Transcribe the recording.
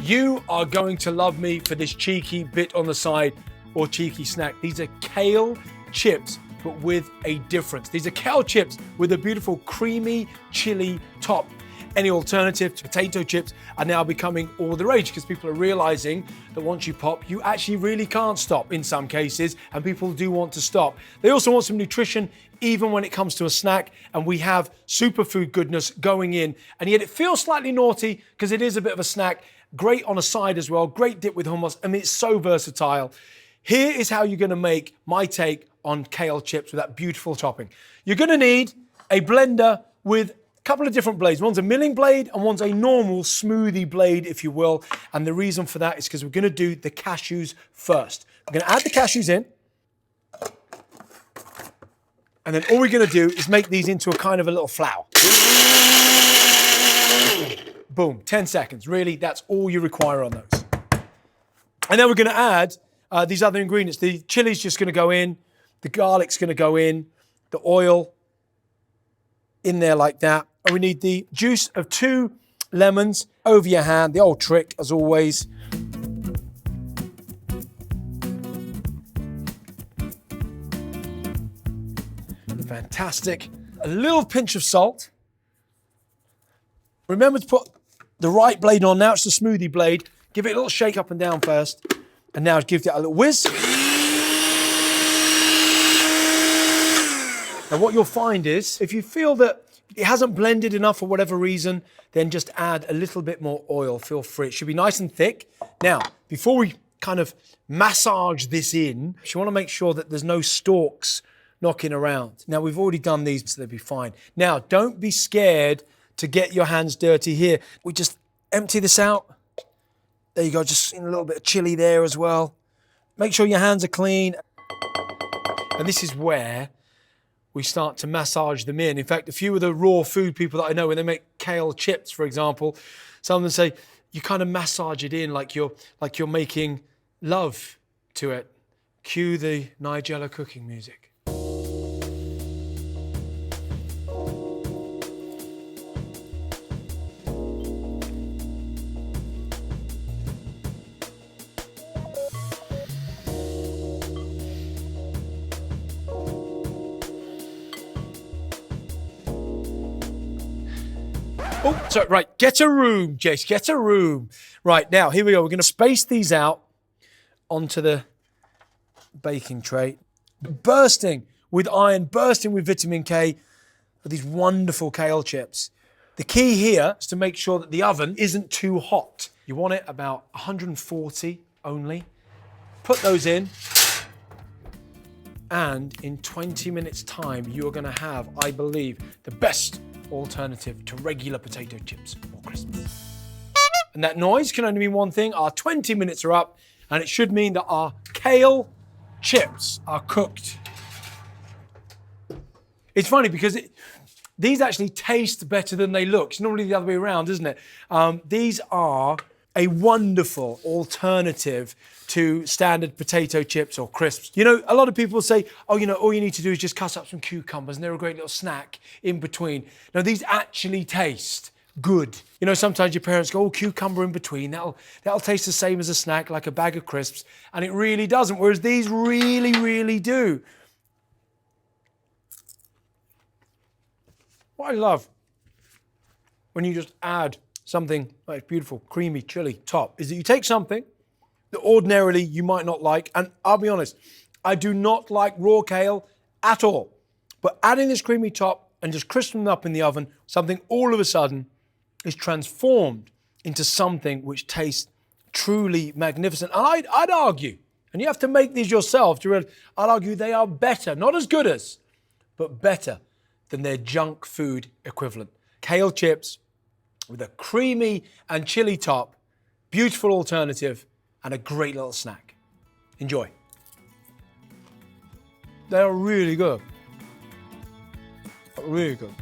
You are going to love me for this cheeky bit on the side or cheeky snack. These are kale chips, but with a difference. These are kale chips with a beautiful creamy chili top. Any alternative to potato chips are now becoming all the rage because people are realizing that once you pop, you actually really can't stop in some cases, and people do want to stop. They also want some nutrition even when it comes to a snack, and we have superfood goodness going in, and yet it feels slightly naughty because it is a bit of a snack. Great on a side as well, great dip with hummus. I mean, it's so versatile. Here is how you're gonna make my take on kale chips with that beautiful topping. You're gonna need a blender with couple of different blades. One's a milling blade and one's a normal smoothie blade, if you will. And the reason for that is because we're gonna do the cashews first. We're gonna add the cashews in. And then all we're gonna do is make these into a kind of a little flour. Boom, 10 seconds. Really, that's all you require on those. And then we're gonna add these other ingredients. The chili's just gonna go in, the garlic's gonna go in, the oil in there like that. And we need the juice of 2 lemons over your hand, the old trick as always. Fantastic. A little pinch of salt. Remember to put the right blade on. Now it's the smoothie blade. Give it a little shake up and down first. And now give that a little whiz. And what you'll find is, if you feel that it hasn't blended enough for whatever reason, then just add a little bit more oil. Feel free. It should be nice and thick. Now, before we kind of massage this in, you want to make sure that there's no stalks knocking around. Now, we've already done these, so they'll be fine. Now, don't be scared to get your hands dirty here. We just empty this out. There you go, just a little bit of chili there as well. Make sure your hands are clean. And this is where we start to massage them in. In fact, a few of the raw food people that I know, when they make kale chips, for example, some of them say, you kind of massage it in like you're making love to it. Cue the Nigella cooking music. Oh, sorry, right, get a room, Jace, get a room. Right, now, here we go. We're gonna space these out onto the baking tray. Bursting with iron, bursting with vitamin K are these wonderful kale chips. The key here is to make sure that the oven isn't too hot. You want it about 140 only. Put those in, and in 20 minutes time, you're gonna have, I believe, the best alternative to regular potato chips or crisps. And that noise can only mean one thing. Our 20 minutes are up, and it should mean that our kale chips are cooked. It's funny because these actually taste better than they look. It's normally the other way around, isn't it? These are a wonderful alternative to standard potato chips or crisps. You know, a lot of people say, oh, you know, all you need to do is just cut up some cucumbers and they're a great little snack in between. Now, these actually taste good. You know, sometimes your parents go, oh, cucumber in between, that'll taste the same as a snack, like a bag of crisps, and it really doesn't, whereas these really, really do. What I love when you just add something like beautiful, creamy chili top is that you take something that ordinarily you might not like, and I'll be honest, I do not like raw kale at all, but adding this creamy top and just crisping them up in the oven, something all of a sudden is transformed into something which tastes truly magnificent. And I'd argue, and you have to make these yourself to realize, I'd argue they are better, not as good as, but better than their junk food equivalent. Kale chips with a creamy and chili top, beautiful alternative, and a great little snack. Enjoy. They are really good. Really good.